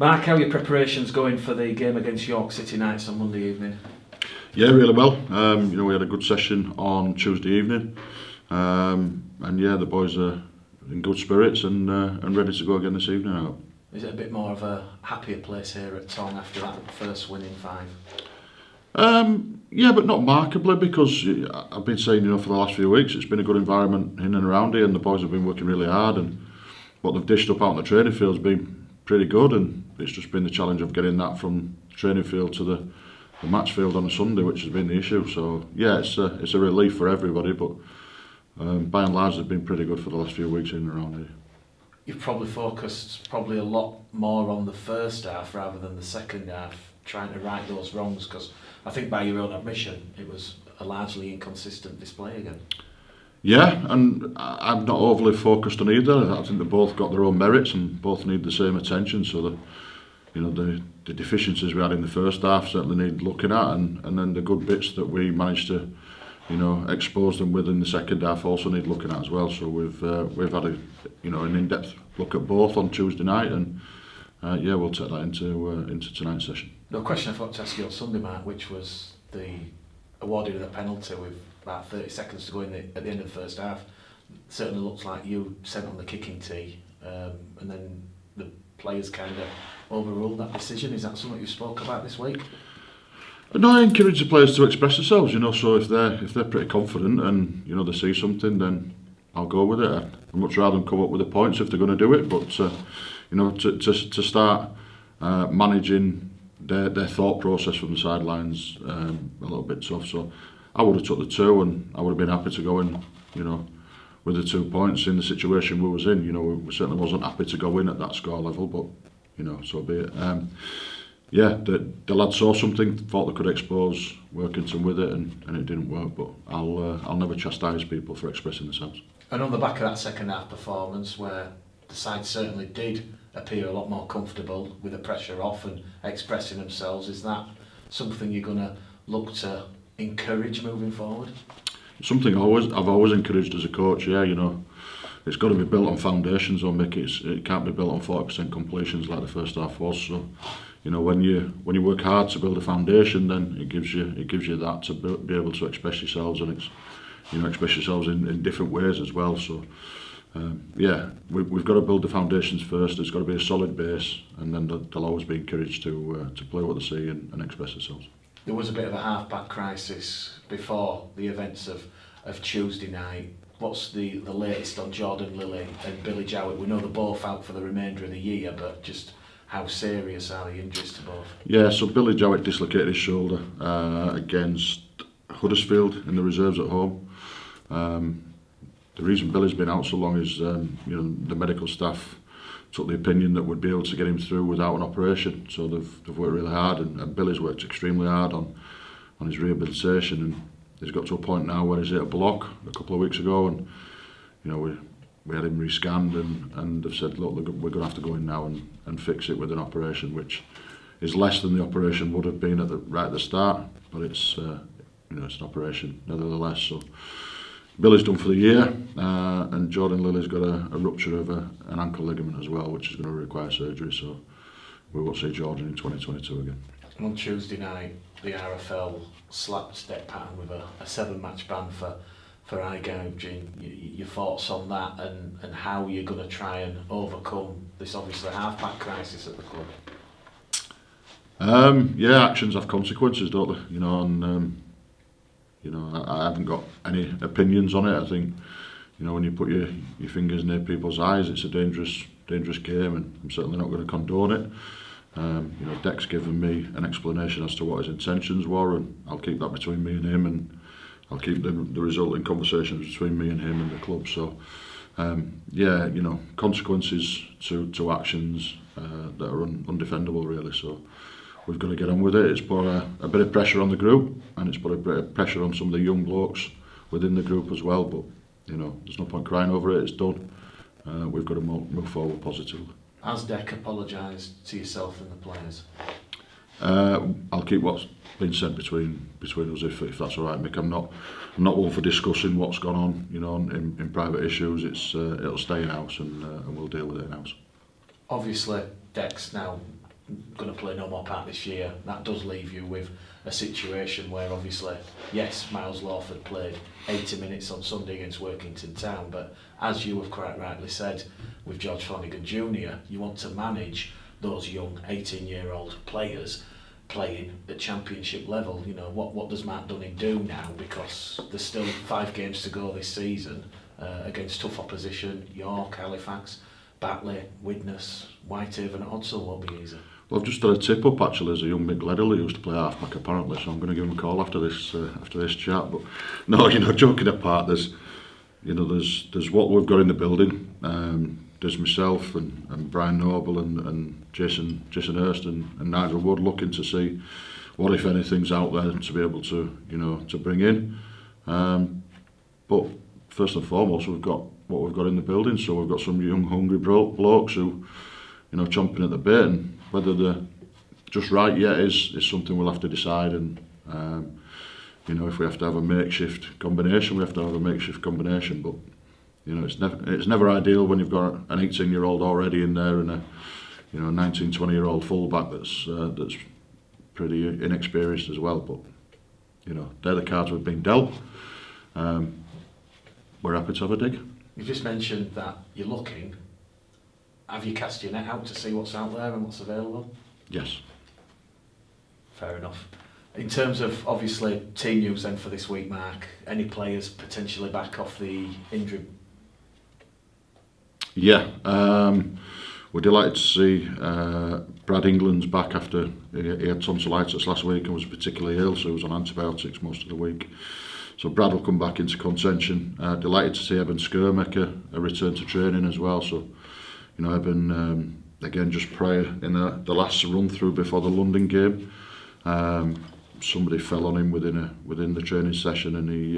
Mark, how are your preparations going for the game against York City Knights on Monday evening? Yeah, really well. We had a good session on Tuesday evening, and yeah, the boys are in good spirits and ready to go again this evening. I hope. Is it a bit more of a happier place here at Tong after that first win in 5? Yeah, but not markedly, because I've been saying, for the last few weeks, it's been a good environment in and around here, and the boys have been working really hard, and what they've dished up out on the training field has been pretty good, and it's just been the challenge of getting that from the training field to the match field on a Sunday, which has been the issue. So yeah, it's a relief for everybody, but by and large, they've been pretty good for the last few weeks in and around here. You've probably focused a lot more on the first half rather than the second half, trying to right those wrongs, because I think by your own admission, it was a largely inconsistent display again. Yeah, and I'm not overly focused on either. I think they both got their own merits and both need the same attention. So the deficiencies we had in the first half certainly need looking at, and then the good bits that we managed to expose them with in the second half also need looking at as well. So we've had an in-depth look at both on Tuesday night, and we'll take that into tonight's session. No question I thought to ask you on Sunday, Mark, which was the awarding of the penalty with about 30 seconds to go at the end of the first half. Certainly looks like you sent on the kicking tee, and then the players kind of overruled that decision. Is that something you spoke about this week? No, I encourage the players to express themselves. So if they're pretty confident and they see something, then I'll go with it. I'd much rather them come up with the points if they're going to do it. But to start managing their thought process from the sidelines a little bit tough. So I would have took the 2, and I would have been happy to go in, with the 2 points in the situation we was in. We certainly wasn't happy to go in at that score level, but so be it. The lads saw something, thought they could expose Workington with it, and it didn't work. But I'll never chastise people for expressing themselves. And on the back of that second half performance, where the side certainly did appear a lot more comfortable with the pressure off and expressing themselves, is that something you're going to look to encourage moving forward? Something I've always encouraged as a coach. It's got to be built on foundations, or it can't be built on 40% completions like the first half was. So when you work hard to build a foundation, then it gives you that to be able to express yourselves, and express yourselves in different ways as well. So we've got to build the foundations first. There's got to be a solid base, and then they'll always be encouraged to play what they see and express themselves. There was a bit of a half-back crisis before the events of Tuesday night. What's the latest on Jordan Lilly and Billy Jowett? We know they're both out for the remainder of the year, but just how serious are the injuries to both? Yeah, so Billy Jowett dislocated his shoulder against Huddersfield in the reserves at home. The reason Billy's been out so long is the medical staff took the opinion that we'd be able to get him through without an operation. So they've worked really hard, and Billy's worked extremely hard on his rehabilitation, and he's got to a point now where he's hit a block a couple of weeks ago, and we had him rescanned, and they've said, look, we're going to have to go in now and fix it with an operation, which is less than the operation would have been right at the start, but it's it's an operation nevertheless. So Billy's done for the year, and Jordan Lilly's got a rupture of an ankle ligament as well, which is going to require surgery. So we won't see Jordan in 2022 again. And on Tuesday night, the RFL slapped Deck Pattern with a 7-match ban for eye gouging. Your thoughts on that, and how you're going to try and overcome this obviously half-back crisis at the club? Actions have consequences, don't they? I haven't got any opinions on it. I think, when you put your fingers near people's eyes, it's a dangerous game, and I'm certainly not going to condone it. Deck's given me an explanation as to what his intentions were, and I'll keep that between me and him, and I'll keep the resulting conversations between me and him and the club. So, consequences to actions that are undefendable, really. So we've got to get on with it. It's put a bit of pressure on the group, and it's put a bit of pressure on some of the young blokes within the group as well. But there's no point crying over it. It's done. We've got to move forward positively. Has Deck apologised to yourself and the players? I'll keep what's been said between us, if that's all right, Mick. I'm not one for discussing what's gone on, in private issues. It'll stay in house, and we'll deal with it in house. Obviously, Deck's now going to play no more part this year, that does leave you with a situation where obviously, yes, Miles Lawford played 80 minutes on Sunday against Workington Town, but as you have quite rightly said, with George Flanagan Jr., you want to manage those young 18-year-old players playing at championship level. You know, what does Mark Dunning do now? Because there's still 5 games to go this season against tough opposition: York, Halifax, Batley, Widnes, Whitehaven, Odsal won't be easy. Well, I've just done a tip up actually. There's a young Mick Leddell who used to play halfback apparently, so I'm going to give him a call after this chat. But no, joking apart, there's what we've got in the building. There's myself and Brian Noble and Jason Hurst and Nigel Wood looking to see what, if anything's out there to be able to to bring in. But first and foremost, we've got what we've got in the building. So we've got some young hungry blokes who chomping at the bit, and whether they're just right yet is something we'll have to decide. And if we have to have a makeshift combination, we have to have a makeshift combination. But it's never ideal when you've got an 18-year-old already in there and a 19-20-year-old fullback that's pretty inexperienced as well. But they're the cards we've been dealt. We're happy to have a dig. You've just mentioned that you're looking. Have you cast your net out to see what's out there and what's available? Yes. Fair enough. In terms of, obviously, team news then for this week, Mark, any players potentially back off the injury? Yeah, we're delighted to see Brad England's back after he had tonsillitis last week and was particularly ill, so he was on antibiotics most of the week. So Brad will come back into contention. Delighted to see Eben Skur make a return to training as well. So, Eben, again, just prior in the last run through before the London game, somebody fell on him within the training session, and he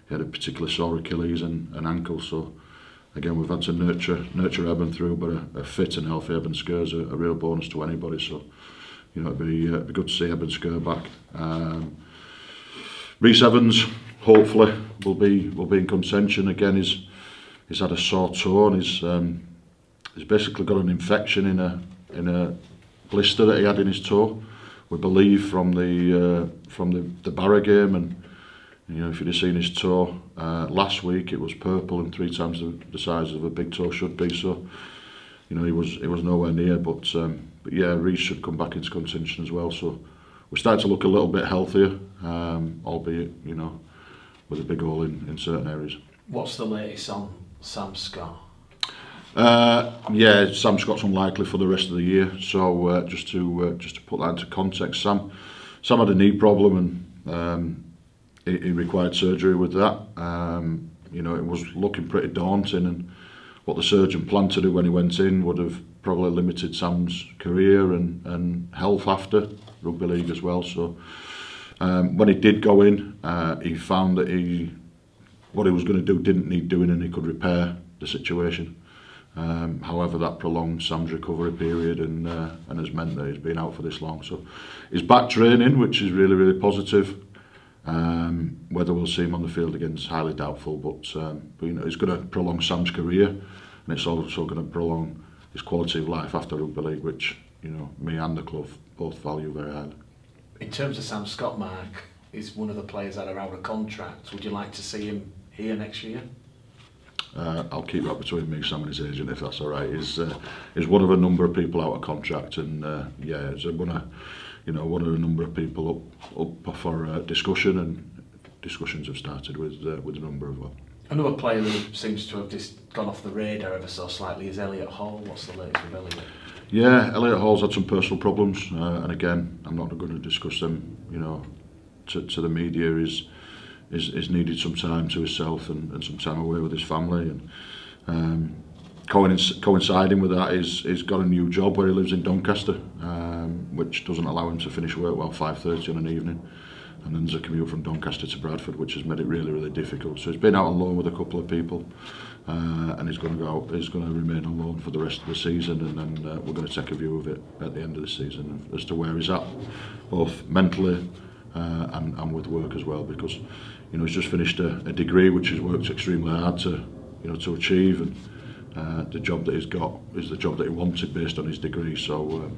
had a particular sore Achilles and ankle. So again, we've had to nurture Eben through, but a fit and healthy Eben Skur is a real bonus to anybody. So it'd be good to see Eben Skur back. Rhys Evans hopefully will be in contention. Again, he's had a sore toe, and he's basically got an infection in a blister that he had in his toe. We believe from the Barra game, and if you'd have seen his toe last week, it was purple and 3 times the size of a big toe should be. So he was nowhere near. But yeah, Rhys should come back into contention as well. So we're starting to look a little bit healthier, albeit with a big hole in certain areas. What's the latest on Sam Scott? Yeah, Sam Scott's unlikely for the rest of the year. So just to put that into context, Sam had a knee problem, and he required surgery with that. It was looking pretty daunting, and what the surgeon planned to do when he went in would have probably limited Sam's career and health after rugby league as well. So when he did go in, he found that what he was going to do didn't need doing, and he could repair the situation. However, that prolonged Sam's recovery period and has meant that he's been out for this long. So he's back training, which is really, really positive. Whether we'll see him on the field again is highly doubtful, but it's going to prolong Sam's career, and it's also going to prolong his quality of life after rugby league, which me and the club both value very highly. In terms of Sam Scott, Mark is one of the players that are out of contract. Would you like to see him here next year? I'll keep that between me, Sam, and his agent, if that's all right. He's one of a number of people out of contract, and it's one of a number of people up for discussion, and discussions have started with a number as well. Another player who seems to have just gone off the radar ever so slightly is Elliot Hall. What's the latest with Elliot? Yeah, Elliot Hall's had some personal problems, and again, I'm not going to discuss them. To the media. Is needed some time to himself and some time away with his family, and coinciding with that he's got a new job where he lives in Doncaster, which doesn't allow him to finish work 5:30 on an evening, and then there's a commute from Doncaster to Bradford, which has made it really, really difficult. So he's been out on loan with a couple of people, and he's going to remain on loan for the rest of the season, and then we're going to take a view of it at the end of the season as to where he's at, both mentally and with work as well, because he's just finished a degree which he's worked extremely hard to achieve, and the job that he's got is the job that he wanted based on his degree. So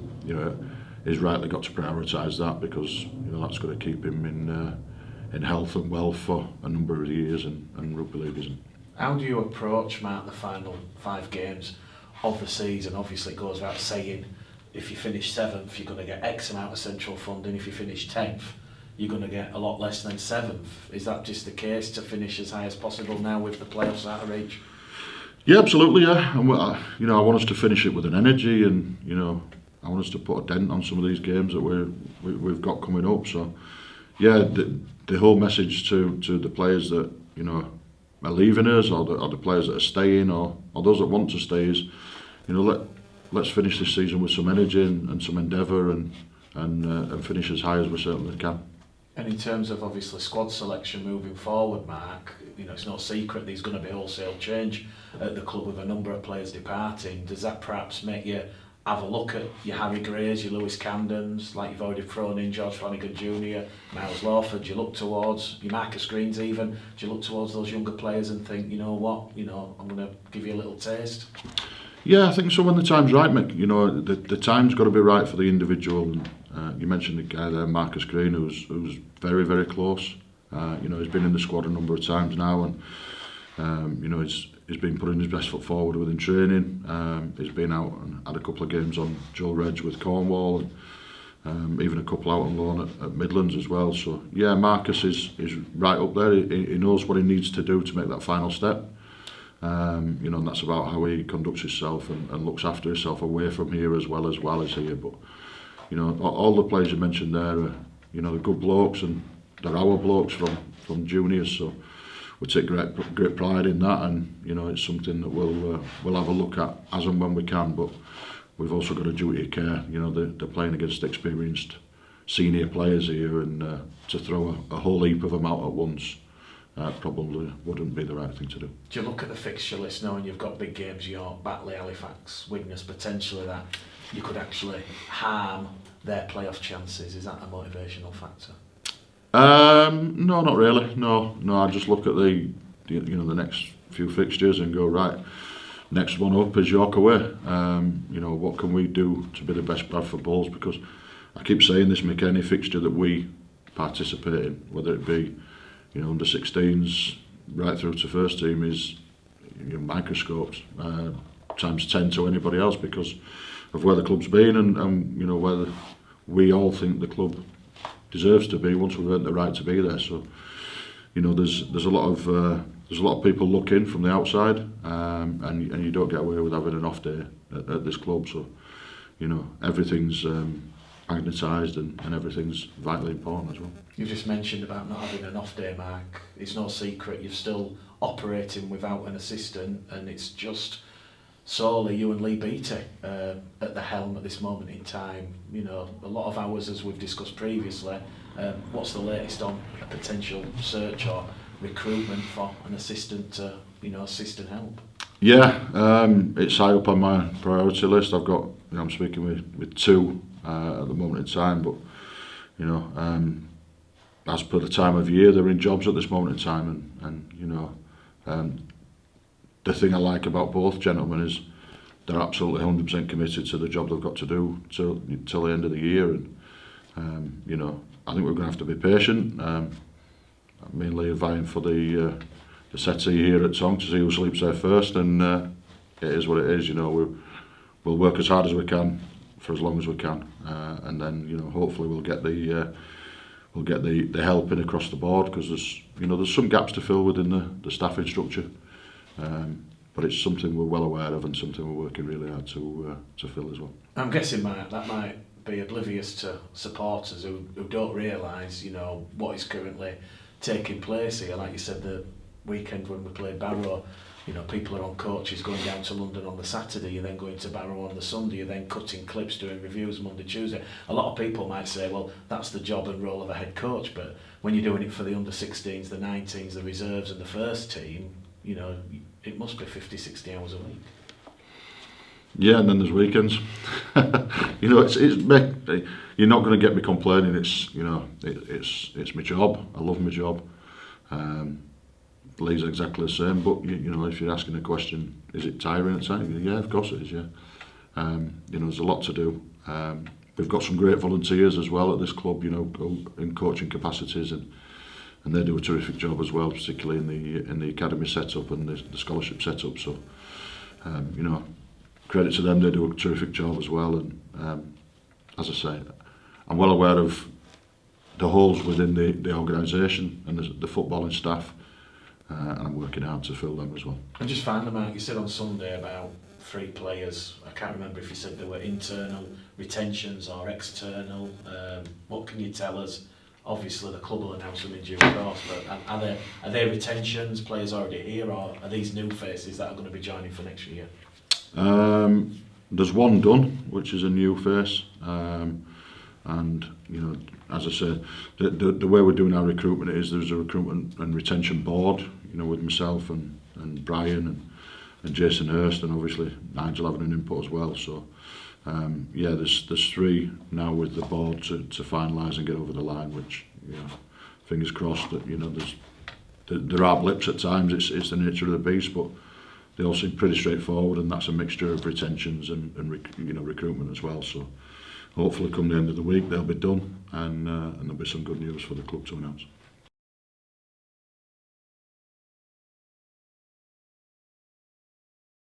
he's rightly got to prioritise that, because that's going to keep him in health and wealth for a number of years, and rugby league isn't. How do you approach, Mark, the final 5 games of the season? Obviously, it goes without saying, if you finish 7th, you're going to get X amount of central funding. If you finish 10th, you're going to get a lot less than 7th. Is that just the case, to finish as high as possible now with the playoffs out of reach? Yeah, absolutely. Yeah, and I want us to finish it with an energy, and I want us to put a dent on some of these games that we've got coming up. So, yeah, the whole message to the players that are leaving us, or the players that are staying, or those that want to stay, is let's finish this season with some energy and some endeavour, and finish as high as we certainly can. And in terms of obviously squad selection moving forward, Mark, it's no secret there's going to be wholesale change at the club with a number of players departing. Does that perhaps make you have a look at your Harry Greys, your Lewis Camdens, like you've already thrown in George Flanagan Jr., Miles Lawford? Do you look towards your Marcus Greens even? Do you look towards those younger players and think, you know what, I'm going to give you a little taste? Yeah, I think so when the time's right, Mick. The time's got to be right for the individual. And you mentioned the guy there, Marcus Green, who's very, very close. He's been in the squad a number of times now, and he's been putting his best foot forward within training. He's been out and had a couple of games on Joe Reg with Cornwall, and even a couple out on loan at Midlands as well. So yeah, Marcus is right up there. He knows what he needs to do to make that final step. And that's about how he conducts himself and looks after himself away from here as well as here. But all the players you mentioned there are they're good blokes, and they're our blokes from juniors. So we take great pride in that, and it's something that we'll have a look at as and when we can. But we've also got a duty of care. They're playing against experienced senior players here, and to throw a whole heap of them out at once probably wouldn't be the right thing to do. Do you look at the fixture list knowing you've got big games, York, Batley, Halifax, Widnes, potentially that you could actually harm their playoff chances? Is that a motivational factor? No, not really. No. I just look at the next few fixtures and go, right, next one up is York away. What can we do to be the best Bradford Bulls? Because I keep saying this, Mick, any fixture that we participate in, whether it be under 16s right through to first team, is microscopes times 10 to anybody else, because of where the club's been and where we all think the club deserves to be once we've earned the right to be there. So there's a lot of people looking from the outside, and you don't get away with having an off day at this club. So everything's magnetised and everything's vitally important as well. You've just mentioned about not having an off day, Mark. It's no secret you're still operating without an assistant, and it's just solely you and Lee Beattie at the helm at this moment in time. A lot of hours, as we've discussed previously. What's the latest on a potential search or recruitment for an assistant to assist and help? Yeah, it's high up on my priority list. I'm speaking with 2 at the moment in time, but as per the time of year, they're in jobs at this moment in time, and the thing I like about both gentlemen is they're absolutely 100% committed to the job they've got to do till the end of the year, and I think we're going to have to be patient. Mainly vying for the settee here at Tong to see who sleeps there first, and it is what it is. We'll work as hard as we can for as long as we can, and then hopefully we'll get the help in across the board, because there's some gaps to fill within the staffing structure, but it's something we're well aware of and something we're working really hard to fill as well. I'm guessing, Mark, that might be oblivious to supporters who don't realise what is currently taking place here. Like you said, the weekend when we played Barrow, people are on coaches going down to London on the Saturday, you're then going to Barrow on the Sunday, you're then cutting clips, doing reviews Monday, Tuesday. A lot of people might say, well, that's the job and role of a head coach, but when you're doing it for the under-16s, the 19s, the reserves and the first team, it must be 50, 60 hours a week. Yeah, and then there's weekends. You're not going to get me complaining. It's my job. I love my job. the league's exactly the same. But you know, if you're asking a question, is it tiring at times? Yeah, of course it is. Yeah, you know, there's a lot to do. We've got some great volunteers as well at this club. You know, in coaching capacities, and they do a terrific job as well, particularly in the academy setup and the scholarship setup. So, you know, credit to them. They do a terrific job as well. And as I say, I'm well aware of the holes within the organisation and the footballing staff, and I'm working hard to fill them as well. And just finally, Mark, you said on Sunday about 3 players. I can't remember if you said they were internal retentions or external. What can you tell us? Obviously, the club will announce them in due course, but are they retentions, players already here, or are these new faces that are going to be joining for next year? There's one done, which is a new face. And you know, as I say, the way we're doing our recruitment is there's a recruitment and retention board, you know, with myself and Brian and Jason Hurst, and obviously Nigel having an input as well. So yeah, there's 3 now with the board to finalise and get over the line, which, you know, fingers crossed that, you know, there are blips at times. It's the nature of the beast, but they all seem pretty straightforward, and that's a mixture of retentions and you know, recruitment as well. So hopefully come the end of the week they'll be done, and there'll be some good news for the club to announce.